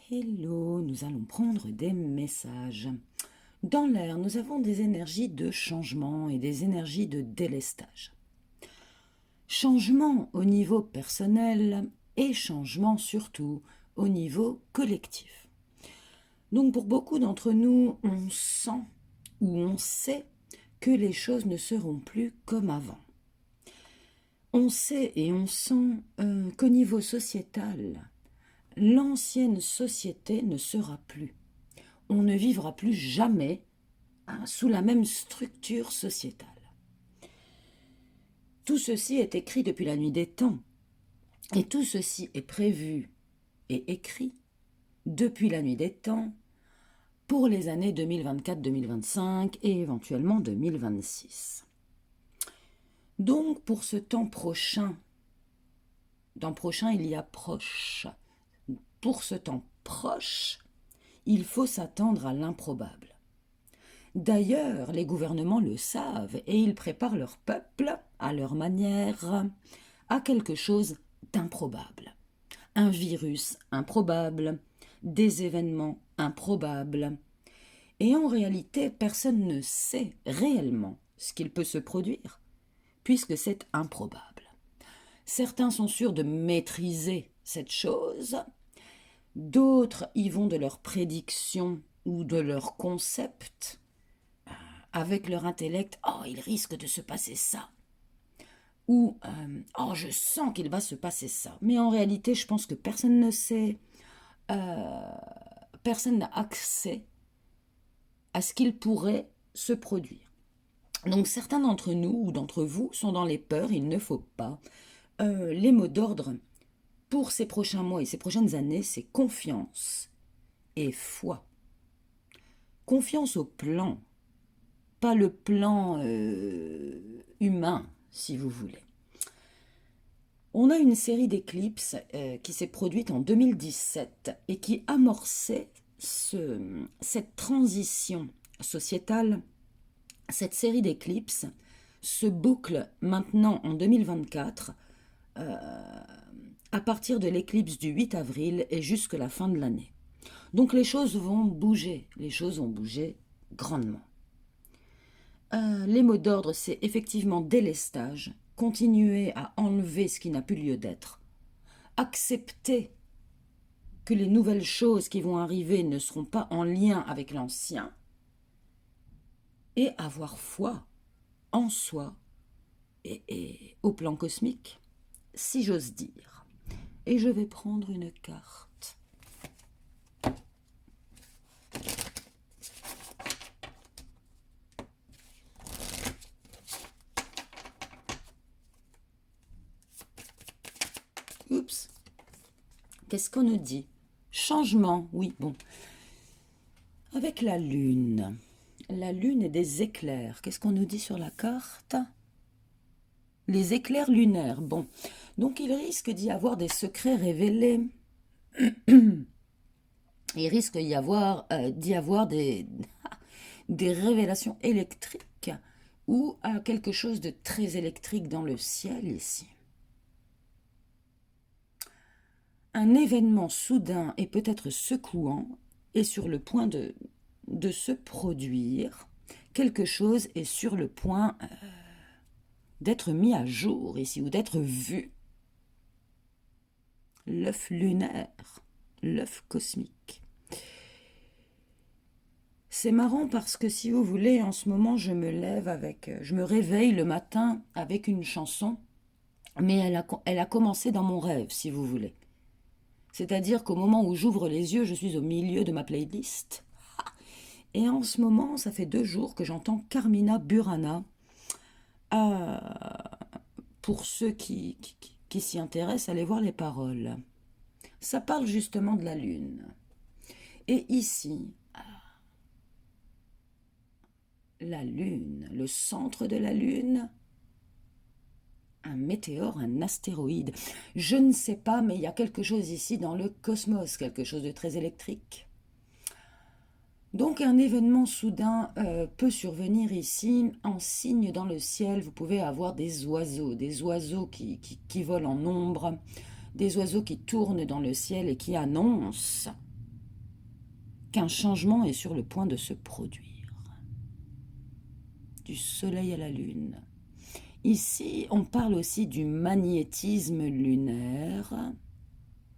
Hello, nous allons prendre des messages. Dans l'air, nous avons des énergies de changement et des énergies de délestage. Changement au niveau personnel et changement surtout au niveau collectif. Donc pour beaucoup d'entre nous, on sent ou on sait que les choses ne seront plus comme avant. On sait et on sent qu'au niveau sociétal, l'ancienne société ne sera plus. On ne vivra plus jamais sous la même structure sociétale. Tout ceci est écrit depuis la nuit des temps, et tout ceci est prévu et écrit depuis la nuit des temps pour les années 2024-2025 et éventuellement 2026. Donc pour ce temps prochain, dans prochain il y a proche, pour ce temps proche, il faut s'attendre à l'improbable. D'ailleurs, les gouvernements le savent et ils préparent leur peuple, à leur manière, à quelque chose d'improbable. Un virus improbable, des événements improbables. Et en réalité, personne ne sait réellement ce qu'il peut se produire, puisque c'est improbable. Certains sont sûrs de maîtriser cette chose, d'autres y vont de leurs prédictions ou de leurs concepts, avec leur intellect, oh, il risque de se passer ça. Ou, oh, je sens qu'il va se passer ça. Mais en réalité, je pense que personne ne sait, personne n'a accès à ce qu'il pourrait se produire. Donc certains d'entre nous ou d'entre vous sont dans les peurs, il ne faut pas. Les mots d'ordre pour ces prochains mois et ces prochaines années, c'est confiance et foi. Confiance au plan, pas le plan humain, si vous voulez. On a une série d'éclipses qui s'est produite en 2017 et qui amorçait cette transition sociétale. Cette série d'éclipses se boucle maintenant en 2024 à partir de l'éclipse du 8 avril et jusqu'à la fin de l'année. Donc les choses vont bouger grandement. Les mots d'ordre, c'est effectivement délestage, continuer à enlever ce qui n'a plus lieu d'être, accepter que les nouvelles choses qui vont arriver ne seront pas en lien avec l'ancien, et avoir foi en soi et au plan cosmique, si j'ose dire. Et je vais prendre une carte. Oups. Qu'est-ce qu'on nous dit? Changement, oui, bon. Avec la lune et des éclairs. Qu'est-ce qu'on nous dit sur la carte? Les éclairs lunaires, bon. Donc il risque d'y avoir des secrets révélés. Il risque d'y avoir des révélations électriques ou quelque chose de très électrique dans le ciel ici. Un événement soudain et peut-être secouant est sur le point de se produire. Quelque chose est sur le point d'être mis à jour ici ou d'être vu. L'œuf lunaire, l'œuf cosmique. C'est marrant parce que si vous voulez, en ce moment, je me réveille le matin avec une chanson, mais elle a commencé dans mon rêve, si vous voulez. C'est-à-dire qu'au moment où j'ouvre les yeux, je suis au milieu de ma playlist. Et en ce moment, ça fait 2 jours que j'entends Carmina Burana. Pour ceux qui s'y intéressent, allez voir les paroles. Ça parle justement de la lune. Et ici, la lune, le centre de la lune, un météore, un astéroïde. Je ne sais pas, mais il y a quelque chose ici dans le cosmos, quelque chose de très électrique. Donc un événement soudain peut survenir ici. En signe dans le ciel, vous pouvez avoir des oiseaux qui volent en ombre, des oiseaux qui tournent dans le ciel et qui annoncent qu'un changement est sur le point de se produire. Du soleil à la lune. Ici, on parle aussi du magnétisme lunaire,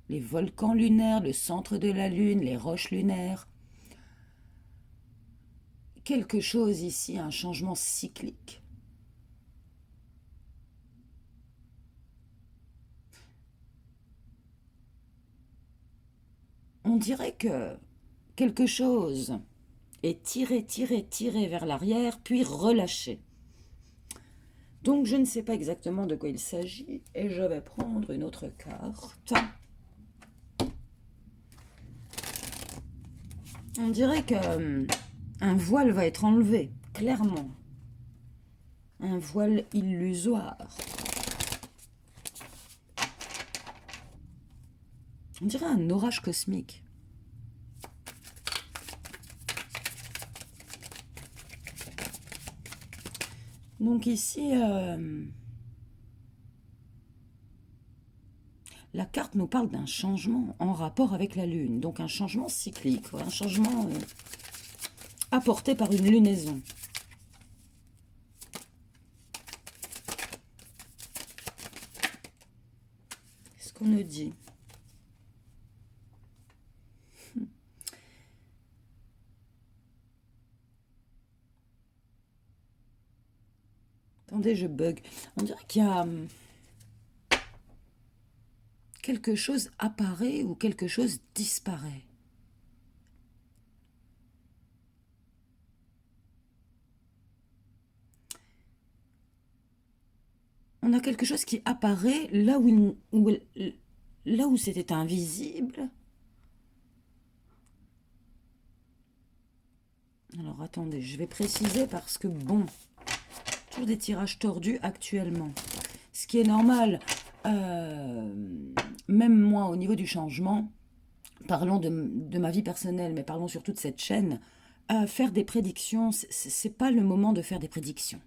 les volcans lunaires, le centre de la lune, les roches lunaires. Quelque chose ici, un changement cyclique. On dirait que quelque chose est tiré vers l'arrière, puis relâché. Donc je ne sais pas exactement de quoi il s'agit, et je vais prendre une autre carte. On dirait que un voile va être enlevé, clairement. Un voile illusoire. On dirait un orage cosmique. Donc ici, la carte nous parle d'un changement en rapport avec la Lune. Donc un changement cyclique, un changement apporté par une lunaison. Qu'est-ce qu'on nous dit ? Attendez, je bug. On dirait qu'il y a quelque chose apparaît ou quelque chose disparaît. On a quelque chose qui apparaît là où c'était invisible. Alors attendez, je vais préciser parce que bon, toujours des tirages tordus actuellement. Ce qui est normal, même moi au niveau du changement, parlons de ma vie personnelle, mais parlons surtout de cette chaîne, faire des prédictions, c'est pas le moment de faire des prédictions.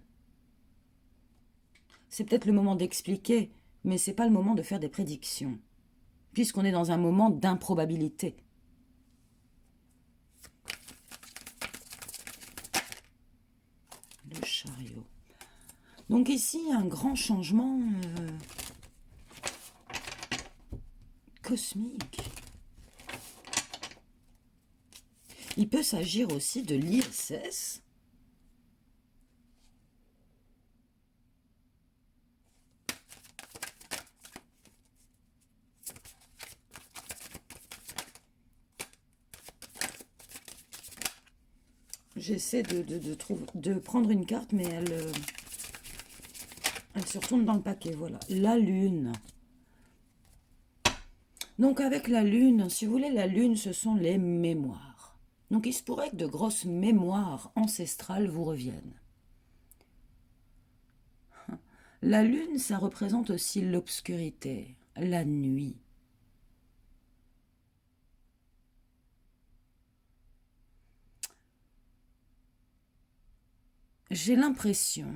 C'est peut-être le moment d'expliquer, mais c'est pas le moment de faire des prédictions, puisqu'on est dans un moment d'improbabilité. Le chariot. Donc ici, un grand changement cosmique. Il peut s'agir aussi de l'ISS. J'essaie de prendre une carte, mais elle se retourne dans le paquet. Voilà, la Lune. Donc avec la Lune, si vous voulez, la Lune, ce sont les mémoires. Donc il se pourrait que de grosses mémoires ancestrales vous reviennent. La Lune, ça représente aussi l'obscurité, la nuit. J'ai l'impression...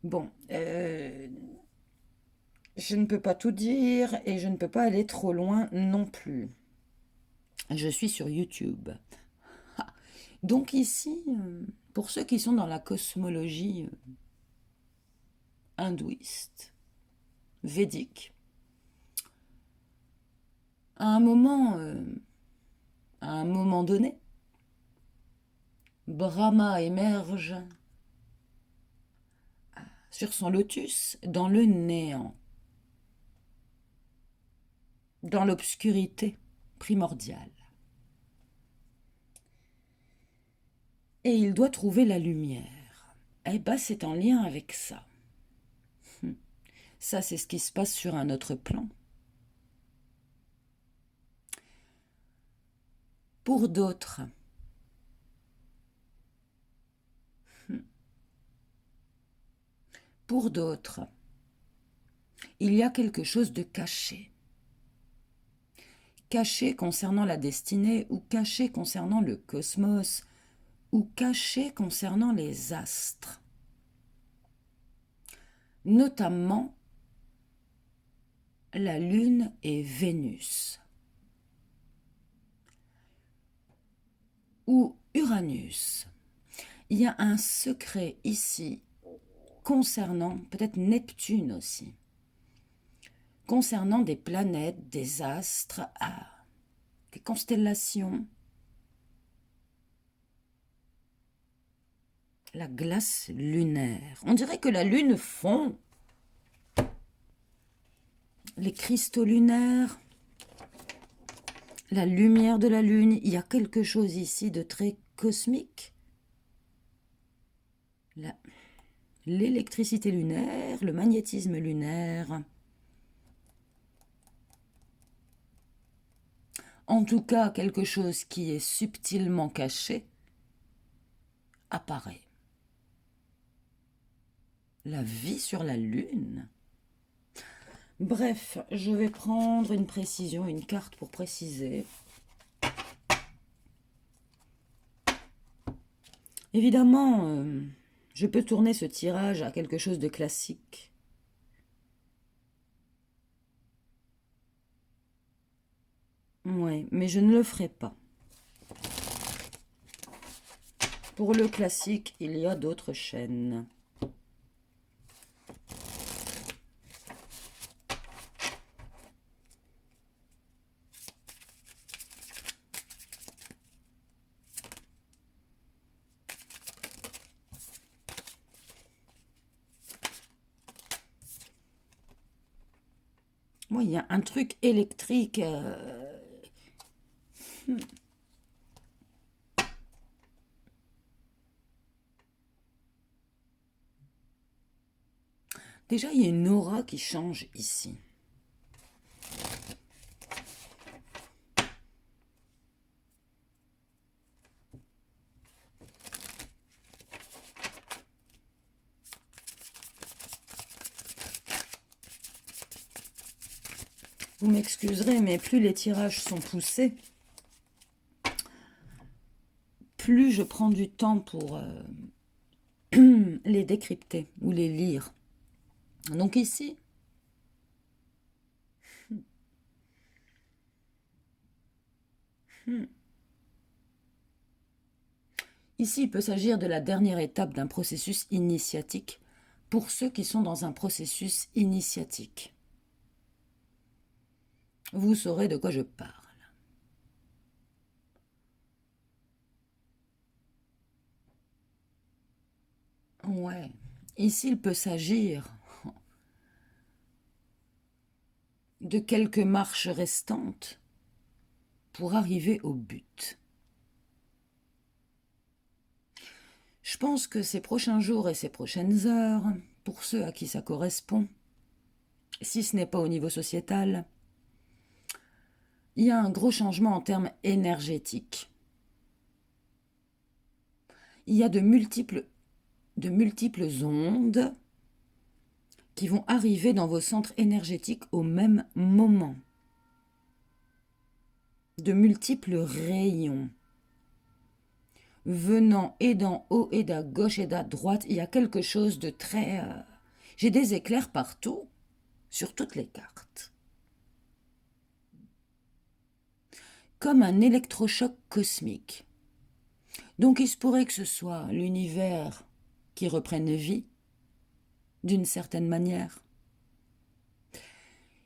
Bon, je ne peux pas tout dire et je ne peux pas aller trop loin non plus. Je suis sur YouTube. Donc ici, pour ceux qui sont dans la cosmologie hindouiste, védique, à un moment donné, Brahma émerge sur son lotus dans le néant, dans l'obscurité primordiale. Et il doit trouver la lumière. Eh bien, c'est en lien avec ça. Ça, c'est ce qui se passe sur un autre plan. Pour d'autres, il y a quelque chose de caché. Caché concernant la destinée, ou caché concernant le cosmos, ou caché concernant les astres. Notamment la Lune et Vénus. ou Uranus. Il y a un secret ici concernant peut-être Neptune aussi, concernant des planètes, des astres, des constellations. La glace lunaire. On dirait que la lune fond. Les cristaux lunaires, la lumière de la lune, il y a quelque chose ici de très cosmique. L'électricité lunaire, le magnétisme lunaire. En tout cas, quelque chose qui est subtilement caché apparaît. La vie sur la lune. Bref, je vais prendre une précision, une carte pour préciser. Évidemment, je peux tourner ce tirage à quelque chose de classique. Ouais, mais je ne le ferai pas. Pour le classique, il y a d'autres chaînes. Moi, il y a un truc électrique. Déjà, il y a une aura qui change ici. Vous m'excuserez, mais plus les tirages sont poussés, plus je prends du temps pour les décrypter ou les lire. Donc ici, ici, il peut s'agir de la dernière étape d'un processus initiatique pour ceux qui sont dans un processus initiatique. Vous saurez de quoi je parle. Ouais, ici, il peut s'agir de quelques marches restantes pour arriver au but. Je pense que ces prochains jours et ces prochaines heures, pour ceux à qui ça correspond, si ce n'est pas au niveau sociétal, il y a un gros changement en termes énergétiques. Il y a de multiples ondes qui vont arriver dans vos centres énergétiques au même moment. De multiples rayons. Venant et d'en haut et d'à gauche et d'à droite, il y a quelque chose de très... J'ai des éclairs partout, sur toutes les cartes. Comme un électrochoc cosmique. Donc il se pourrait que ce soit l'univers qui reprenne vie, d'une certaine manière.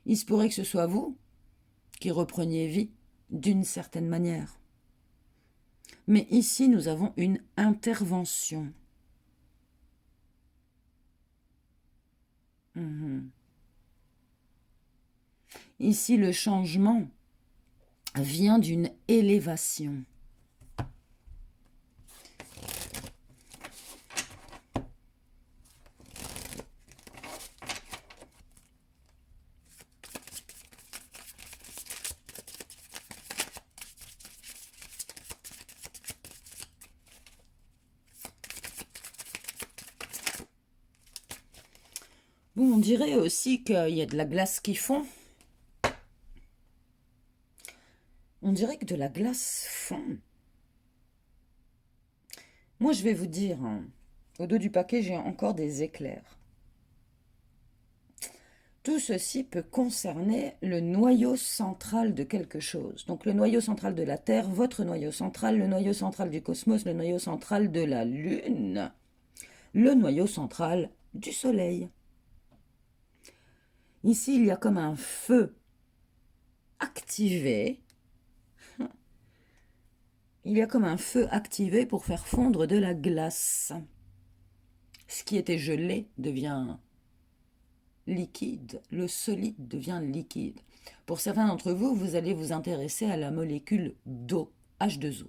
Il se pourrait que ce soit vous qui repreniez vie, d'une certaine manière. Mais ici, nous avons une intervention. Ici, le changement vient d'une élévation. Bon, on dirait aussi qu'il y a de la glace qui fond. On dirait que de la glace fond. Moi, je vais vous dire, hein, au dos du paquet, j'ai encore des éclairs. Tout ceci peut concerner le noyau central de quelque chose. Donc le noyau central de la Terre, votre noyau central, le noyau central du cosmos, le noyau central de la Lune, le noyau central du Soleil. Ici, il y a comme un feu activé. Il y a comme un feu activé pour faire fondre de la glace. Ce qui était gelé devient liquide, le solide devient liquide. Pour certains d'entre vous, vous allez vous intéresser à la molécule d'eau, H2O.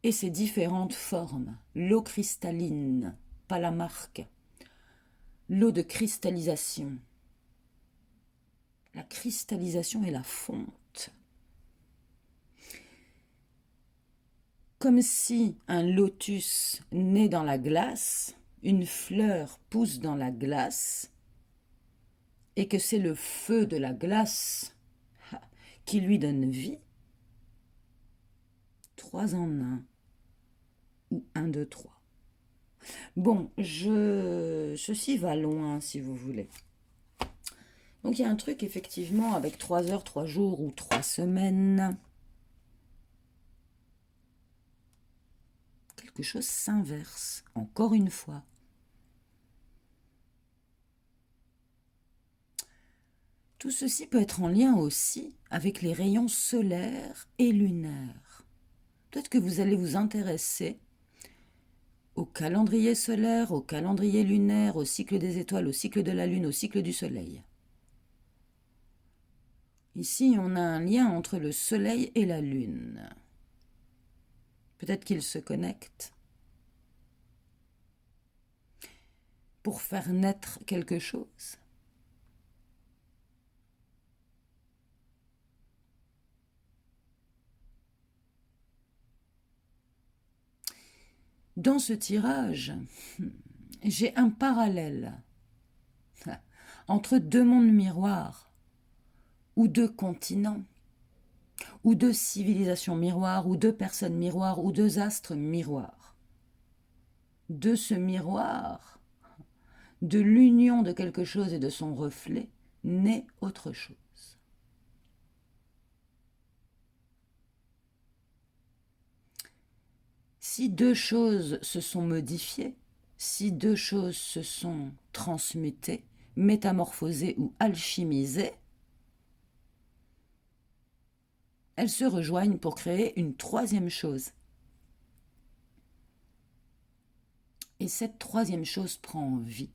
Et ses différentes formes, l'eau cristalline, pas la marque, l'eau de cristallisation. La cristallisation et la fonte. Comme si un lotus naît dans la glace, une fleur pousse dans la glace, et que c'est le feu de la glace qui lui donne vie. 3 en 1, ou 1, 2, 3. Bon, ceci va loin si vous voulez. Donc il y a un truc effectivement avec 3 heures, 3 jours ou 3 semaines. Quelque chose s'inverse, encore une fois. Tout ceci peut être en lien aussi avec les rayons solaires et lunaires. Peut-être que vous allez vous intéresser au calendrier solaire, au calendrier lunaire, au cycle des étoiles, au cycle de la lune, au cycle du soleil. Ici, on a un lien entre le soleil et la lune. Peut-être qu'ils se connectent pour faire naître quelque chose. Dans ce tirage, j'ai un parallèle entre 2 mondes miroirs, ou 2 continents, ou 2 civilisations miroirs, ou 2 personnes miroirs, ou 2 astres miroirs. De ce miroir, de l'union de quelque chose et de son reflet, naît autre chose. Si 2 choses se sont modifiées, si 2 choses se sont transmutées, métamorphosées ou alchimisées, elles se rejoignent pour créer une 3e chose. Et cette 3e chose prend vie.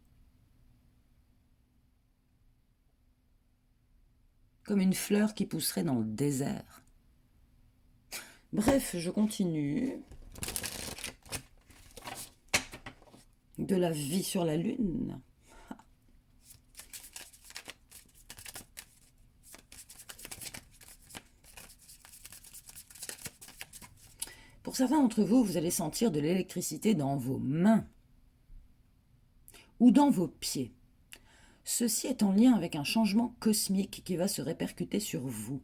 Comme une fleur qui pousserait dans le désert. Bref, je continue. De la vie sur la Lune. Pour certains d'entre vous, vous allez sentir de l'électricité dans vos mains ou dans vos pieds. Ceci est en lien avec un changement cosmique qui va se répercuter sur vous.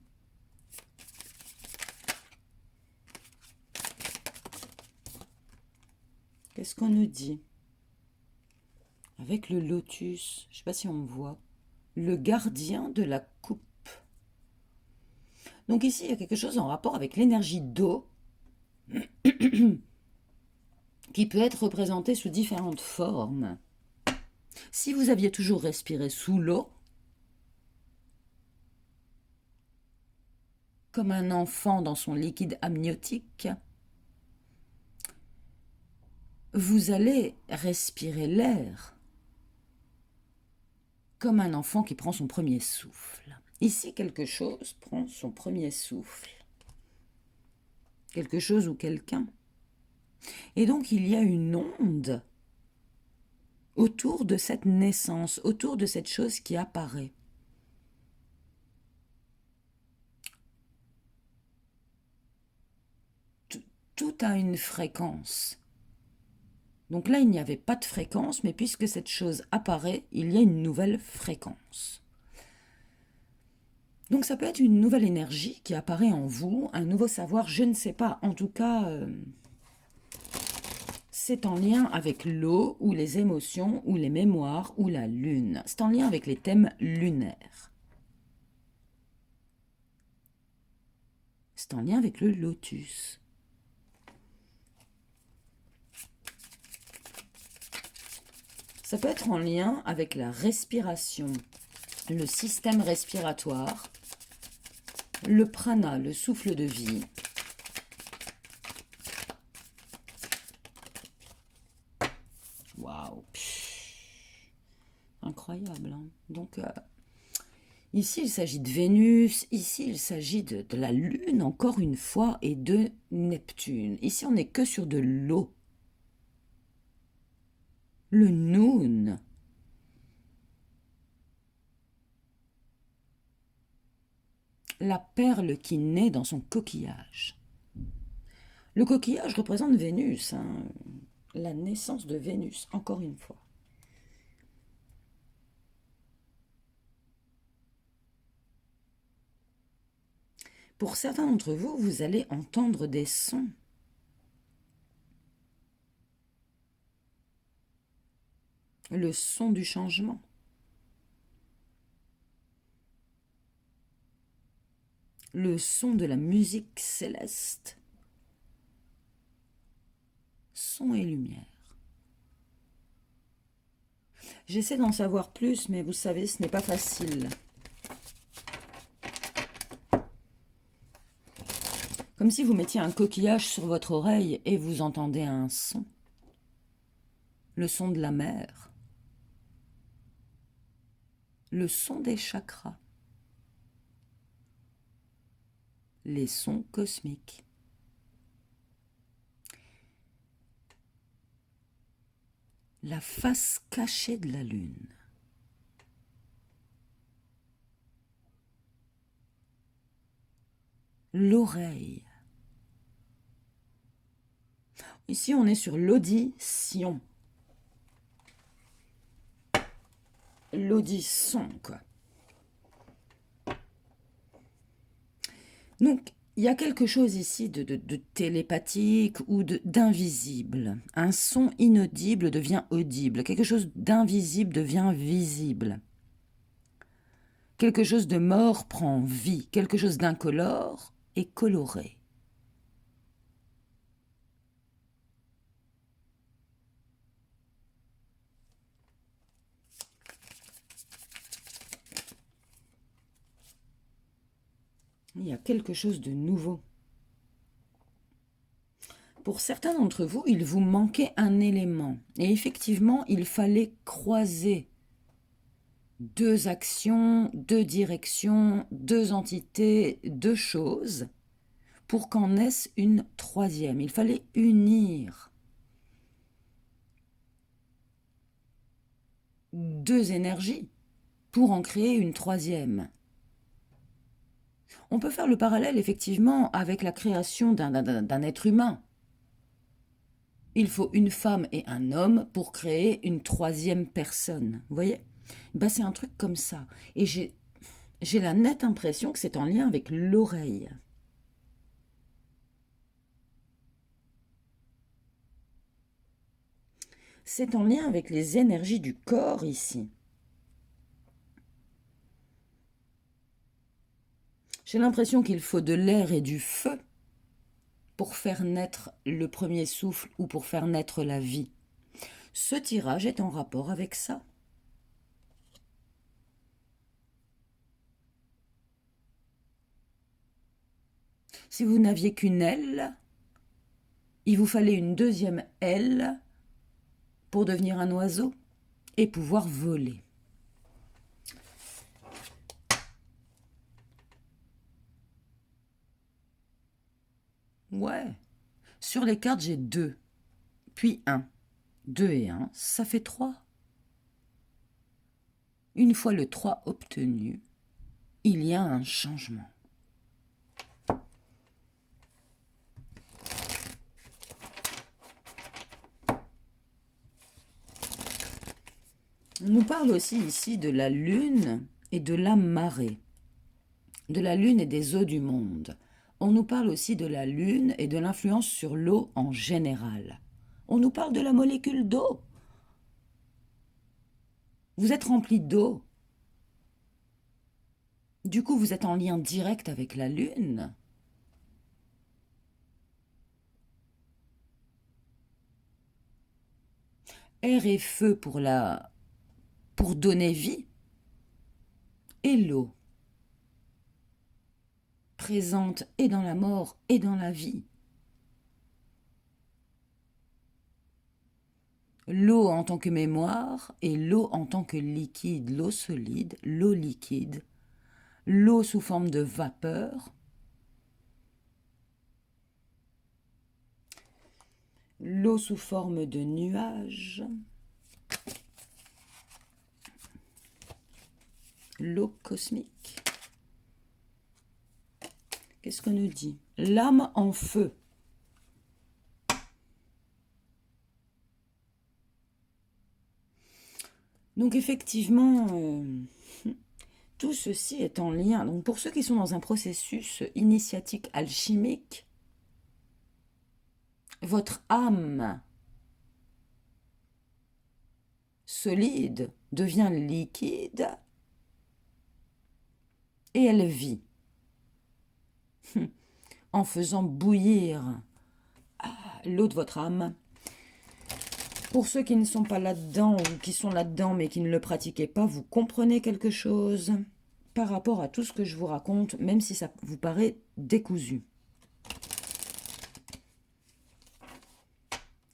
Qu'est-ce qu'on nous dit? Avec le lotus, je ne sais pas si on me voit, le gardien de la coupe. Donc ici, il y a quelque chose en rapport avec l'énergie d'eau qui peut être représentée sous différentes formes. Si vous aviez toujours respiré sous l'eau, comme un enfant dans son liquide amniotique, vous allez respirer l'air comme un enfant qui prend son premier souffle. Ici, quelque chose prend son premier souffle. Quelque chose ou quelqu'un. Et donc, il y a une onde autour de cette naissance, autour de cette chose qui apparaît. Tout a une fréquence. Donc là, il n'y avait pas de fréquence, mais puisque cette chose apparaît, il y a une nouvelle fréquence. Donc ça peut être une nouvelle énergie qui apparaît en vous, un nouveau savoir, je ne sais pas. En tout cas, c'est en lien avec l'eau, ou les émotions, ou les mémoires, ou la lune. C'est en lien avec les thèmes lunaires. C'est en lien avec le lotus. Ça peut être en lien avec la respiration, le système respiratoire, le prana, le souffle de vie. Waouh! Incroyable, hein? Donc, ici, il s'agit de Vénus, ici, il s'agit de la Lune, encore une fois, et de Neptune. Ici, on n'est que sur de l'eau. Le Noun. La perle qui naît dans son coquillage. Le coquillage représente Vénus, hein, la naissance de Vénus, encore une fois. Pour certains d'entre vous, vous allez entendre des sons. Le son du changement. Le son de la musique céleste. Son et lumière. J'essaie d'en savoir plus, mais vous savez, ce n'est pas facile. Comme si vous mettiez un coquillage sur votre oreille et vous entendez un son. Le son de la mer. Le son des chakras. Les sons cosmiques. La face cachée de la lune. L'oreille. Ici, on est sur l'audition. L'audition, quoi. Donc, il y a quelque chose ici de télépathique ou d'invisible. Un son inaudible devient audible. Quelque chose d'invisible devient visible. Quelque chose de mort prend vie. Quelque chose d'incolore est coloré. Il y a quelque chose de nouveau. Pour certains d'entre vous, il vous manquait un élément. Et effectivement, il fallait croiser deux actions, deux directions, deux entités, deux choses, pour qu'en naisse une troisième. Il fallait unir deux énergies pour en créer une troisième. On peut faire le parallèle effectivement avec la création d'un être humain. Il faut une femme et un homme pour créer une troisième personne. Vous voyez? Ben, c'est un truc comme ça. Et j'ai la nette impression que c'est en lien avec l'oreille. C'est en lien avec les énergies du corps ici. J'ai l'impression qu'il faut de l'air et du feu pour faire naître le premier souffle ou pour faire naître la vie. Ce tirage est en rapport avec ça. Si vous n'aviez qu'une aile, il vous fallait une deuxième aile pour devenir un oiseau et pouvoir voler. Ouais. Sur les cartes, j'ai 2, puis 1. 2 et 1, ça fait 3. Une fois le 3 obtenu, il y a un changement. On nous parle aussi ici de la lune et de la marée, de la lune et des eaux du monde. On nous parle aussi de la lune et de l'influence sur l'eau en général. On nous parle de la molécule d'eau. Vous êtes rempli d'eau. Du coup, vous êtes en lien direct avec la Lune. Air et feu pour donner vie. Et l'eau, présente et dans la mort et dans la vie. L'eau en tant que mémoire et l'eau en tant que liquide, l'eau solide, l'eau liquide, l'eau sous forme de vapeur, l'eau sous forme de nuage, l'eau cosmique. Qu'est-ce qu'on nous dit? L'âme en feu. Donc effectivement, tout ceci est en lien. Donc pour ceux qui sont dans un processus initiatique alchimique, votre âme solide devient liquide et elle vit en faisant bouillir l'eau de votre âme. Pour ceux qui ne sont pas là-dedans ou qui sont là-dedans mais qui ne le pratiquaient pas, vous comprenez quelque chose par rapport à tout ce que je vous raconte, même si ça vous paraît décousu.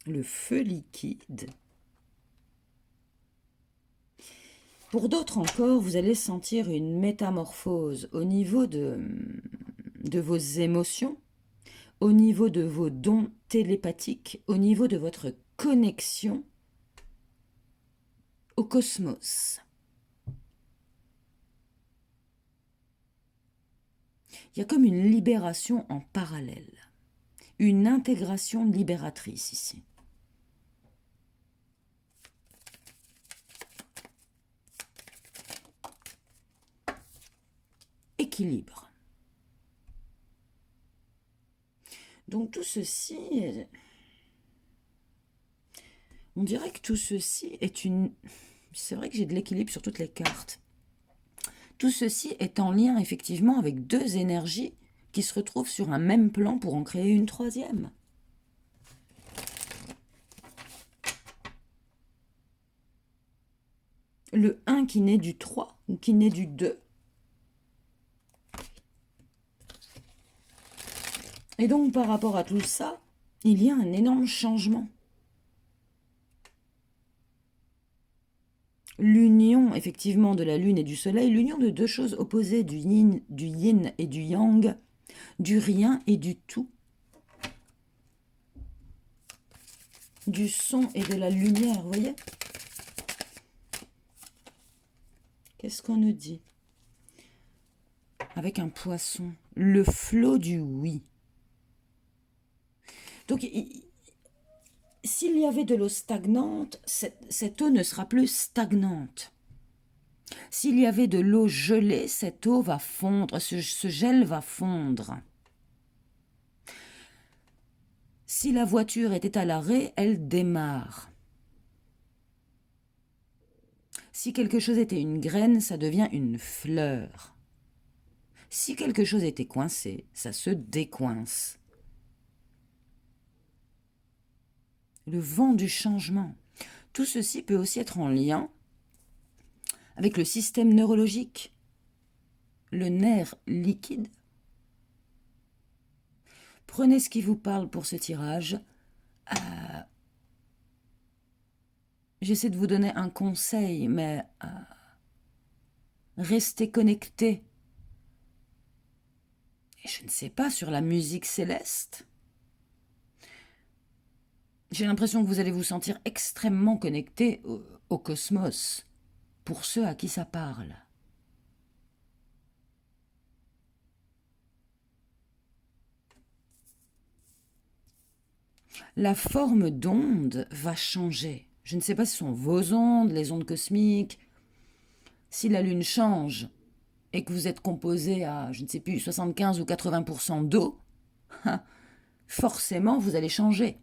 Le feu liquide. Pour d'autres encore, vous allez sentir une métamorphose au niveau de vos émotions, au niveau de vos dons télépathiques, au niveau de votre connexion au cosmos. Il y a comme une libération en parallèle, une intégration libératrice ici. Équilibre. Donc tout ceci, on dirait que tout ceci est une... C'est vrai que j'ai de l'équilibre sur toutes les cartes. Tout ceci est en lien effectivement avec deux énergies qui se retrouvent sur un même plan pour en créer une troisième. Le 1 qui naît du 3 ou qui naît du 2. Et donc par rapport à tout ça, il y a un énorme changement. L'union effectivement de la Lune et du Soleil, l'union de deux choses opposées, du yin et du yang, du rien et du tout, du son et de la lumière, vous voyez? Qu'est-ce qu'on nous dit? Avec un poisson, le flot du oui. Donc, s'il y avait de l'eau stagnante, cette eau ne sera plus stagnante. S'il y avait de l'eau gelée, cette eau va fondre, ce gel va fondre. Si la voiture était à l'arrêt, elle démarre. Si quelque chose était une graine, ça devient une fleur. Si quelque chose était coincé, ça se décoince. Le vent du changement. Tout ceci peut aussi être en lien avec le système neurologique, le nerf liquide. Prenez ce qui vous parle pour ce tirage. J'essaie de vous donner un conseil, mais restez connectés. Et je ne sais pas, sur la musique céleste. J'ai l'impression que vous allez vous sentir extrêmement connecté au cosmos, pour ceux à qui ça parle. La forme d'onde va changer. Je ne sais pas si ce sont vos ondes, les ondes cosmiques. Si la Lune change et que vous êtes composé à, je ne sais plus, 75 ou 80% d'eau, forcément vous allez changer.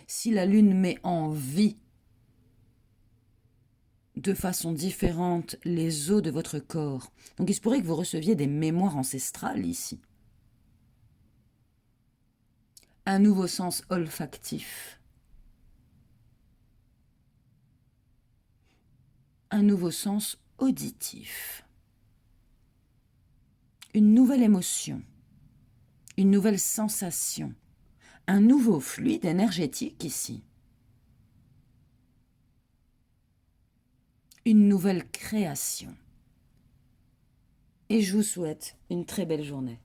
si la lune met en vie de façon différente les os de votre corps. Donc il se pourrait que vous receviez des mémoires ancestrales ici. Un nouveau sens olfactif. Un nouveau sens auditif. Une nouvelle émotion. Une nouvelle sensation. Un nouveau fluide énergétique ici. Une nouvelle création. Et je vous souhaite une très belle journée.